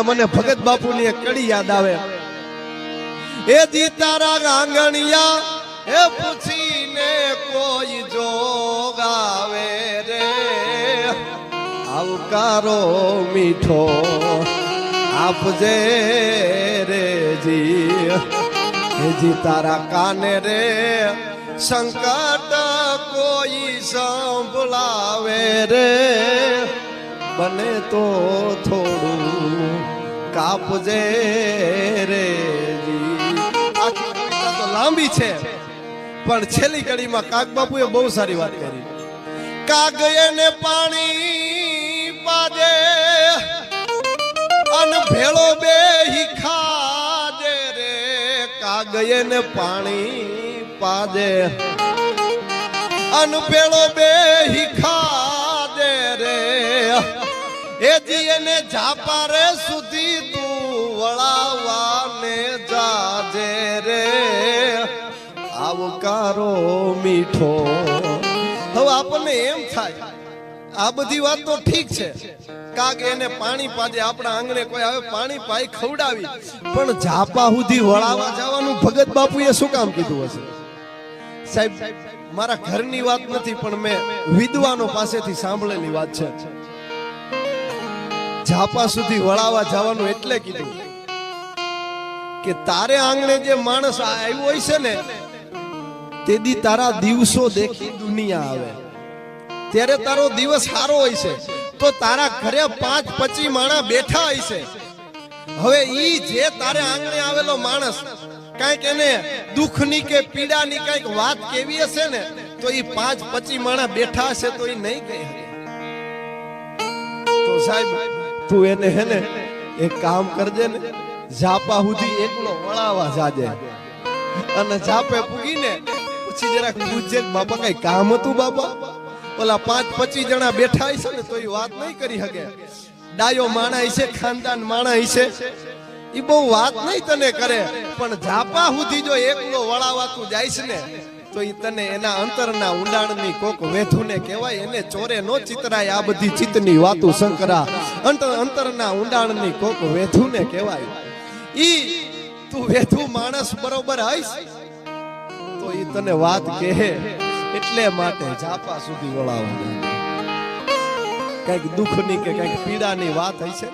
મને ભગત બાપુની એક કડી યાદ આવે. એ જી તારા આંગણિયા એ પૂછીને કોઈ જોગાવે રે, આવકારો મીઠો આપજે રે જી. એ જી તારા કાને રે સંકટ કોઈ સંભળાવે રે, બને તો થોડું કાપજે રે જી. આખી કવિતા તો લાંબી છે પણ છેલ્લી કડીમાં કાગ બાપુએ બહુ સારી વાત કરી. કાગયે ને પાણી પાજે અન ભેળો બેહી ખાજે રે, કાગયે ને પાણી પાજે અન ભેળો બેહી ખાજે રે, એ જીને ઝાપારે સુધી તું વળાવાને જાજે રે, આવકારો મીઠો. હવે આપણને એમ થાય આ બધી વાત તો ઠીક છે, કાગ એને પાણી પાજે, આપણા આંગણે કોઈ આવે પાણી પાઈ ખવડાવી, પણ ઝાપા સુધી વળાવા જવાનું ભગત બાપુએ શું કામ કીધું હશે? સાહેબ મારા ઘરની વાત નથી પણ મેં વિદ્વાનો પાસેથી સાંભળેલી વાત છે. ઝાપા સુધી વળાવા જવાનું એટલે કીધું કે તારે આંગણે જે માણસ આવ્યો હોય છે ને તેદી તારા દિવસો દેખી દુનિયા આવે, ત્યારે તારો દિવસ સારો હોય છે તો તારા ઘરે 5-25 માણસ બેઠા હોય છે. હવે ઈ જે તારે આંગણે આવેલો માણસ કઈક એને દુઃખની કે પીડાની કઈક વાત કેવી હશે ને તો ઈ 5-25 માણસ બેઠા હશે તો ઈ નહીં કહી શકે. તો સાહેબ તું એને હે ને એક કામ કરજે ને, ઝાપા સુધી એકલો વળાવા જાજે અને ઝાપે પૂગીને પછી જરાક પૂછજે બાપા કઈ કામ હતું બાપા? ઓલા 5-25 જણા બેઠા હશે ને તો એ વાત નહીં કરી શકે. ડાયો માણા હશે, ખાનદાન માણા હશે, એ બહુ વાત નહીં તને કરે, પણ ઝાપા સુધી જો એકલો વળાવા તું જાઈશ ને તો ઈ તને એના અંતરના ઊંડાણની કોક વેધુને કહેવાય. એને ચોરે નો ચિતરાય આ બધી ચિત્તની વાતો શંકરા, અંતરના ઊંડાણની કોક વેધુને કહેવાય. ઈ તું વેધુ માણસ બરોબર હઈશ તો ઈ તને વાત કહે. એટલે માટે ઝાપા સુધી વળાવવા, કઈક દુઃખની કે કઈક પીડાની વાત હશે